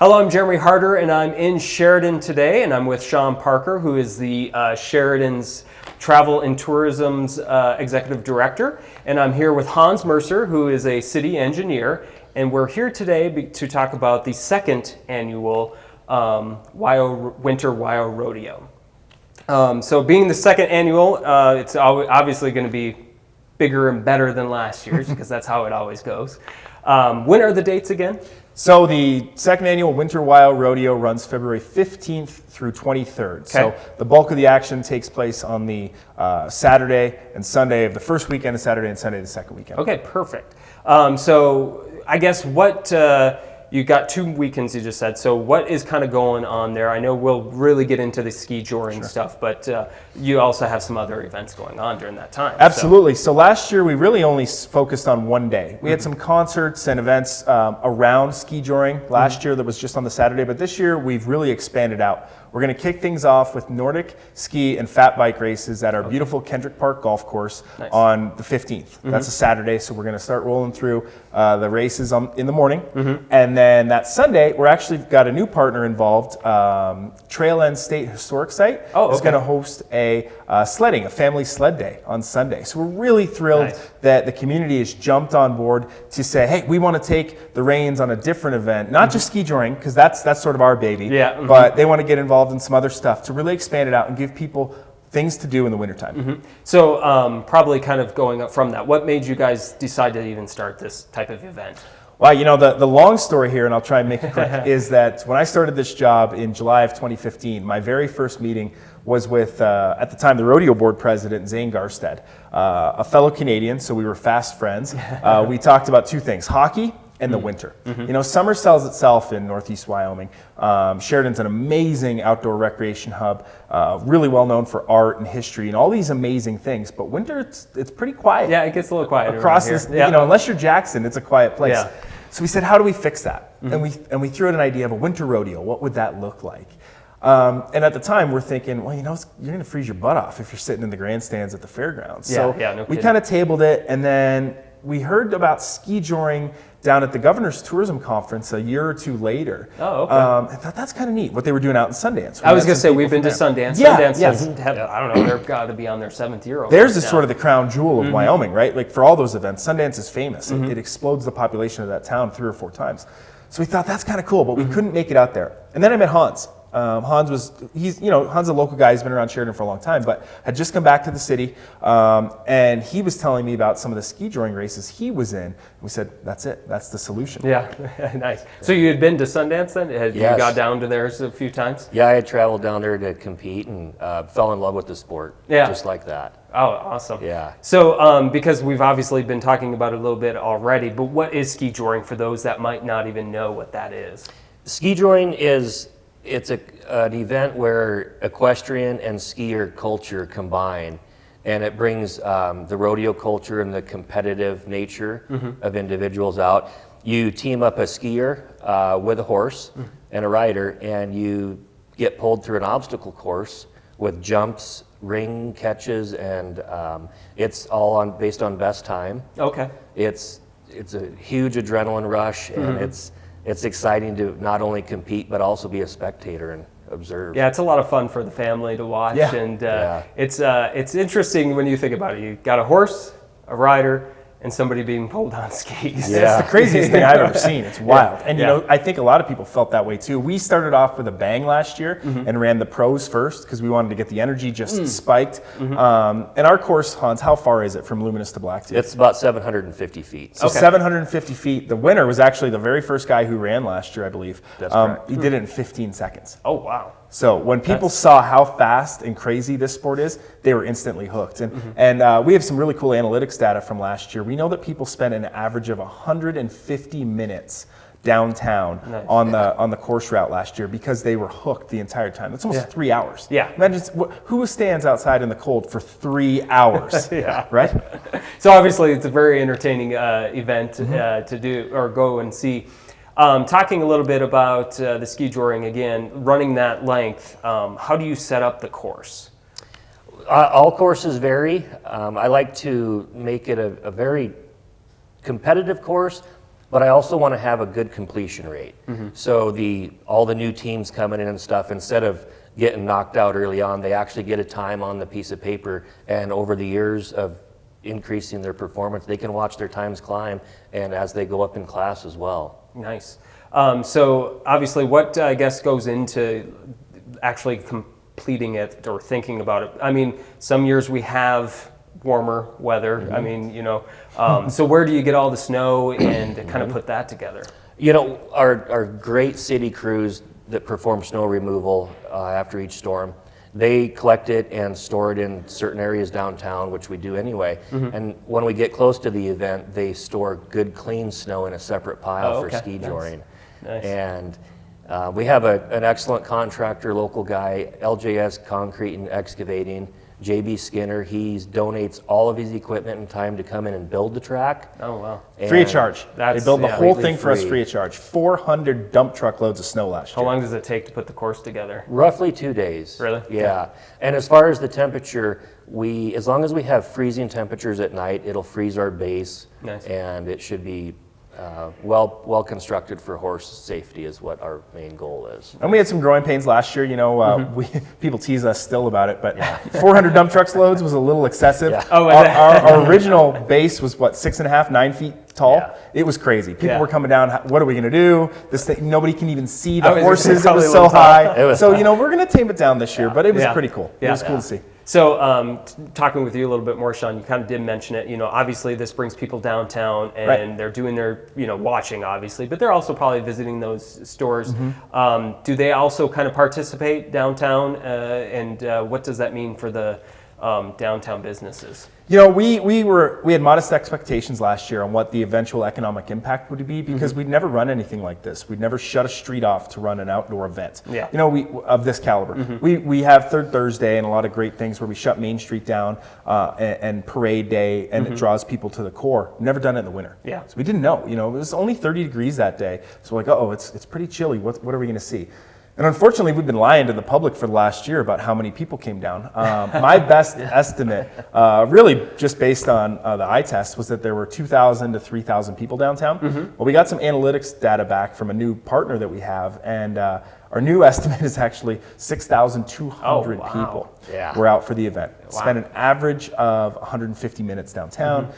Hello, I'm Jeremy Harder, and I'm in Sheridan today, and I'm with Sean Parker, who is the Sheridan's Travel and Tourism's Executive Director, and I'm here with Hans Mercer, who is a city engineer, and we're here today to talk about the second annual Winter WYO Rodeo. So being the second annual, it's obviously going to be bigger and better than last year's because that's how it always goes. When are the dates again? So the second annual Winter WYO Rodeo runs February 15th through 23rd. Okay. So the bulk of the action takes place on the Saturday and Sunday of the first weekend, and Saturday and Sunday the second weekend. Okay, perfect. So I guess what you got 2 weekends, you just said. So what is kind of going on there? I know we'll really get into the ski joring stuff, but you also have some other events going on during that time. Absolutely. So last year we really only focused on one day. We had some concerts and events around ski joring. Last year that was just on the Saturday, but this year we've really expanded out. We're going to kick things off with Nordic ski and fat bike races at our beautiful Kendrick Park golf course on the 15th. That's a Saturday, so we're going to start rolling through the races in the morning. And then that Sunday, we're actually got a new partner involved. Trail End State Historic Site is going to host a family sled day on Sunday. So we're really thrilled that the community has jumped on board to say, hey, we want to take the reins on a different event, not just ski joring, because that's sort of our baby, but they want to get involved in some other stuff to really expand it out and give people things to do in the wintertime. So probably kind of going up from that, what made you guys decide to even start this type of event? Well, you know, the long story here, and I'll try and make it quick, is that when I started this job in July of 2015, my very first meeting was with, at the time, the rodeo board president, Zane Garstead, a fellow Canadian, so we were fast friends. We talked about two things, hockey and the winter. You know, summer sells itself in Northeast Wyoming. Sheridan's an amazing outdoor recreation hub, really well known for art and history and all these amazing things. But winter, it's pretty quiet. Yeah, it gets a little quiet across this. You know, unless you're Jackson, it's a quiet place. So we said, how do we fix that? And we threw out an idea of a winter rodeo. What would that look like? And at the time, we're thinking, well, you know, you're going to freeze your butt off if you're sitting in the grandstands at the fairgrounds. So we kind of tabled it, and then we heard about ski joring down at the Governor's Tourism Conference a year or two later. I thought that's kind of neat, what they were doing out in Sundance. I was going to say, we've been to Sundance. Sundance doesn't have, I don't know, they've got to be on their 7th year. Theirs is sort of the crown jewel of Wyoming, right? Like for all those events, Sundance is famous. It explodes the population of that town 3 or 4 times. So we thought that's kind of cool, but we couldn't make it out there. And then I met Hans. Hans is a local guy. He's been around Sheridan for a long time, but had just come back to the city, and he was telling me about some of the ski joring races he was in. We said, that's it. That's the solution. Yeah, nice. So you had been to Sundance then? Had you got down to theirs a few times? Yeah, I had traveled down there to compete and fell in love with the sport, just like that. Oh, awesome. Yeah. So because we've obviously been talking about it a little bit already, but what is ski joring for those that might not even know what that is? Ski joring it's an event where equestrian and skier culture combine, and it brings the rodeo culture and the competitive nature of individuals out. You team up a skier with a horse and a rider, and you get pulled through an obstacle course with jumps, ring catches, and it's all based on best time. Okay. It's a huge adrenaline rush, and it's exciting to not only compete, but also be a spectator and observe. Yeah, it's a lot of fun for the family to watch. And it's interesting when you think about it. You got a horse, a rider, and somebody being pulled on skis. Yeah. It's the craziest thing I've ever seen. It's wild. And you know, I think a lot of people felt that way too. We started off with a bang last year and ran the pros first because we wanted to get the energy just spiked. And our course, Hans, how far is it from Luminous to Blacktooth? It's about 750 feet. So 750 feet. The winner was actually the very first guy who ran last year, I believe. That's correct. He did it in 15 seconds. Oh, wow. So when people saw how fast and crazy this sport is, they were instantly hooked. And we have some really cool analytics data from last year. We know that people spend an average of 150 minutes downtown on the course route last year because they were hooked the entire time. That's almost 3 hours. Yeah. Imagine who stands outside in the cold for 3 hours. Right? So obviously it's a very entertaining event to do or go and see. Talking a little bit about the ski joring again, running that length, how do you set up the course? All courses vary. I like to make it a very competitive course, but I also want to have a good completion rate. So all the new teams coming in and stuff, instead of getting knocked out early on, they actually get a time on the piece of paper, and over the years of increasing their performance, they can watch their times climb, and as they go up in class as well. Nice. So obviously, what I guess goes into actually completing it or thinking about it? I mean, some years we have warmer weather. I mean, so where do you get all the snow and kind of put that together? Our great city crews that perform snow removal after each storm, they collect it and store it in certain areas downtown, which we do anyway. And when we get close to the event, they store good, clean snow in a separate pile for ski joring. Nice. And we have an excellent contractor, local guy, LJS Concrete and Excavating, JB Skinner. He donates all of his equipment and time to come in and build the track. Oh, wow. Free of charge. They build the whole thing for us free of charge. 400 dump truckloads of snow last year. How long does it take to put the course together? Roughly 2 days. Really? Yeah. And as far as the temperature, as long as we have freezing temperatures at night, it'll freeze our base. Nice. And it should be well constructed for horse safety is what our main goal is. And we had some growing pains last year. People tease us still about it, but 400 dump trucks loads was a little excessive. Yeah. Oh, our original base was 6.5, 9 feet tall. Yeah. It was crazy. People were coming down. What are we going to do? This thing, nobody can even see the horses. It was so high. We're going to tame it down this year, but it was pretty cool. It was cool to see. So talking with you a little bit more, Sean, you kind of did mention it. Obviously this brings people downtown and they're doing their, watching obviously, but they're also probably visiting those stores. Do they also kind of participate downtown? And what does that mean for the downtown businesses? We had modest expectations last year on what the eventual economic impact would be because we'd never run anything like this. We'd never shut a street off to run an outdoor event. Yeah. Of this caliber. We have Third Thursday and a lot of great things where we shut Main Street down and Parade Day, and it draws people to the core. Never done it in the winter. Yeah. So we didn't know. It was only 30 degrees that day. So we're like, it's pretty chilly. What are we going to see? And unfortunately, we've been lying to the public for the last year about how many people came down. My best estimate, really just based on the eye test, was that there were 2,000 to 3,000 people downtown. Well, we got some analytics data back from a new partner that we have, and our new estimate is actually 6,200 people were out for the event. Spent an average of 150 minutes downtown.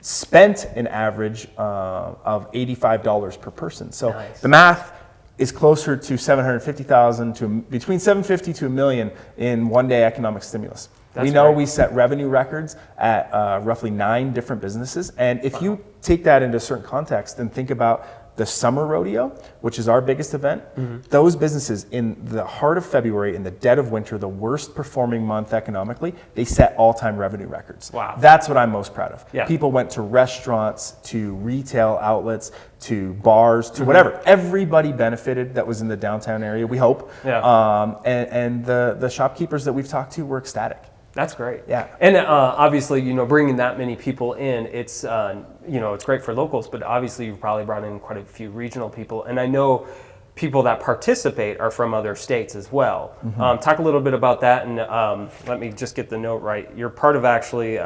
Spent an average of $85 per person. So the math is closer to 750,000 to between 750 to $1 million in one-day economic stimulus. We know we set revenue records at roughly 9 different businesses, and if you take that into a certain context and think about the summer rodeo, which is our biggest event, those businesses in the heart of February, in the dead of winter, the worst performing month economically, they set all-time revenue records. Wow. That's what I'm most proud of. Yeah. People went to restaurants, to retail outlets, to bars, to whatever. Everybody benefited that was in the downtown area, we hope. Yeah. And the shopkeepers that we've talked to were ecstatic. That's great. Yeah. And obviously, bringing that many people in, it's it's great for locals, but obviously you've probably brought in quite a few regional people. And I know people that participate are from other states as well. Talk a little bit about that, and let me just get the note right. You're part of actually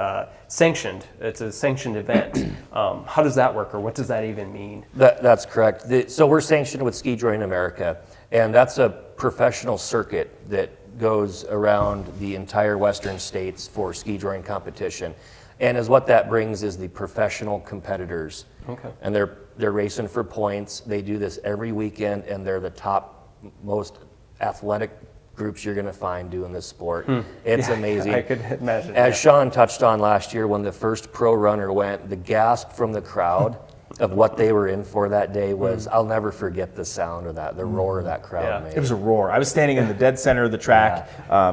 sanctioned. It's a sanctioned event. How does that work, or what does that even mean? That's correct. So we're sanctioned with Ski Joring America, and that's a professional circuit that goes around the entire western states for ski joring competition. And as what that brings is the professional competitors. Okay. And they're racing for points. They do this every weekend, and they're the top most athletic groups you're going to find doing this sport. It's amazing. I could imagine. As Sean touched on last year, when the first pro runner went, the gasp from the crowd of what they were in for that day was, I'll never forget the sound of that, the roar that crowd made. It was a roar. I was standing in the dead center of the track,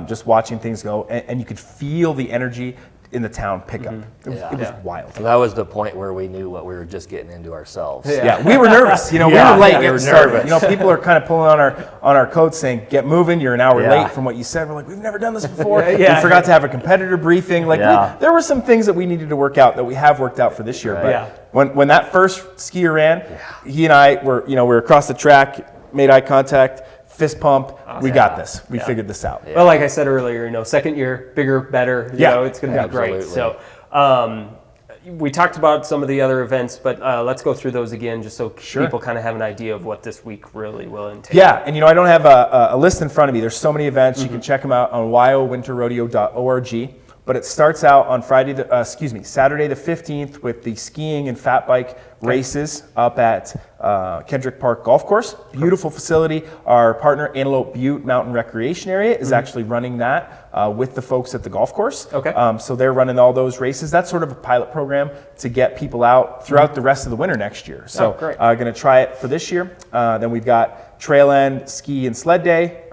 just watching things go, and you could feel the energy in the town pick up. It was wild. And that was the point where we knew what we were just getting into ourselves. Yeah, we were nervous. We were late getting started. People are kind of pulling on our coats saying, "Get moving! You're an hour late from what you said." We're like, "We've never done this before." We forgot to have a competitor briefing. There were some things that we needed to work out that we have worked out for this year. But when that first skier ran, he and I were across the track, made eye contact. Fist pump. We got this. We figured this out. Well, like I said earlier, second year, bigger, better. It's going to be great. So, we talked about some of the other events, but let's go through those again just so people kind of have an idea of what this week really will entail. Yeah, and I don't have a list in front of me. There's so many events. You can check them out on wyowinterrodeo.org. But it starts out on Saturday the 15th with the skiing and fat bike races up at Kendrick Park Golf Course. Beautiful facility. Our partner Antelope Butte Mountain Recreation Area is actually running that with the folks at the golf course. Okay. So they're running all those races. That's sort of a pilot program to get people out throughout the rest of the winter next year. So going to try it for this year. Then we've got Trail End Ski and Sled Day,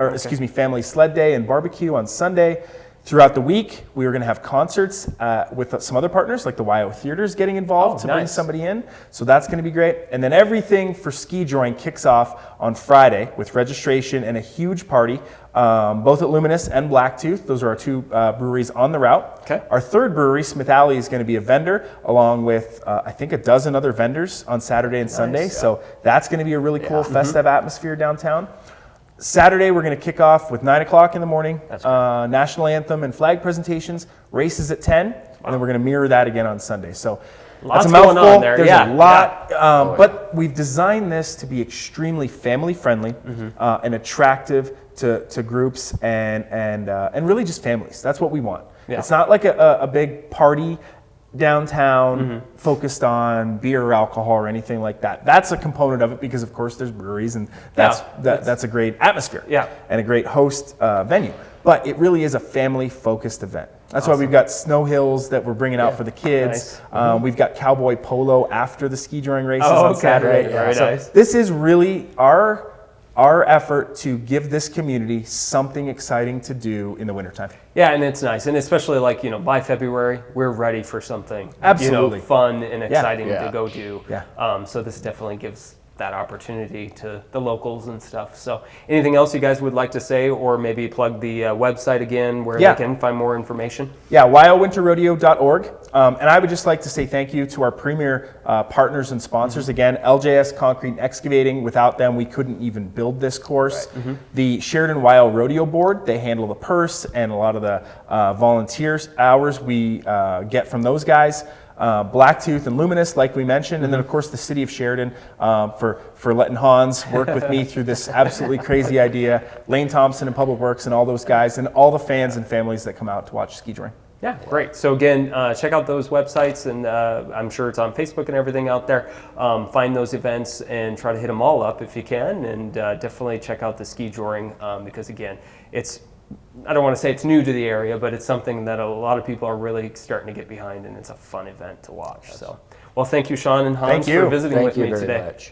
Family Sled Day and Barbecue on Sunday. Throughout the week, we are going to have concerts with some other partners, like the WYO Theaters geting involved to bring somebody in. So that's going to be great. And then everything for ski joring kicks off on Friday with registration and a huge party, both at Luminous and Blacktooth. Those are our two breweries on the route. Okay. Our third brewery, Smith Alley, is going to be a vendor along with, I think, a dozen other vendors on Saturday and Sunday. So that's going to be a really cool festive atmosphere downtown. Saturday, we're going to kick off with 9 o'clock in the morning, national anthem and flag presentations, races at 10, and then we're going to mirror that again on Sunday. So Lots that's a mouthful. going on there. There's a lot, but we've designed this to be extremely family friendly and attractive to groups and really just families. That's what we want. Yeah. It's not like a big party downtown focused on beer or alcohol or anything like that. That's a component of it because of course there's breweries and that's a great atmosphere and a great host venue. But it really is a family focused event. That's why we've got snow hills that we're bringing out for the kids. Nice. We've got cowboy polo after the ski joring races on Saturday. Very nice. This is really our effort to give this community something exciting to do in the wintertime. Yeah, and it's nice. And especially by February, we're ready for something fun and exciting to go do. Yeah. So this definitely gives that opportunity to the locals and stuff. So anything else you guys would like to say, or maybe plug the website again where they can find more information? Yeah, wyowinterrodeo.org. And I would just like to say thank you to our premier partners and sponsors. Again, LJS Concrete and Excavating. Without them, we couldn't even build this course. The Sheridan WYO Rodeo Board, they handle the purse and a lot of the volunteers hours we get from those guys. Blacktooth and Luminous, like we mentioned, and then of course the city of Sheridan for letting Hans work with me through this absolutely crazy idea. Lane Thompson and Public Works and all those guys and all the fans and families that come out to watch ski joring. Yeah, great. So again, check out those websites, and I'm sure it's on Facebook and everything out there. Find those events and try to hit them all up if you can, and definitely check out the ski joring because again, I don't want to say it's new to the area, but it's something that a lot of people are really starting to get behind, and it's a fun event to watch. So, well, thank you, Sean and Hans, for visiting with me today. Much.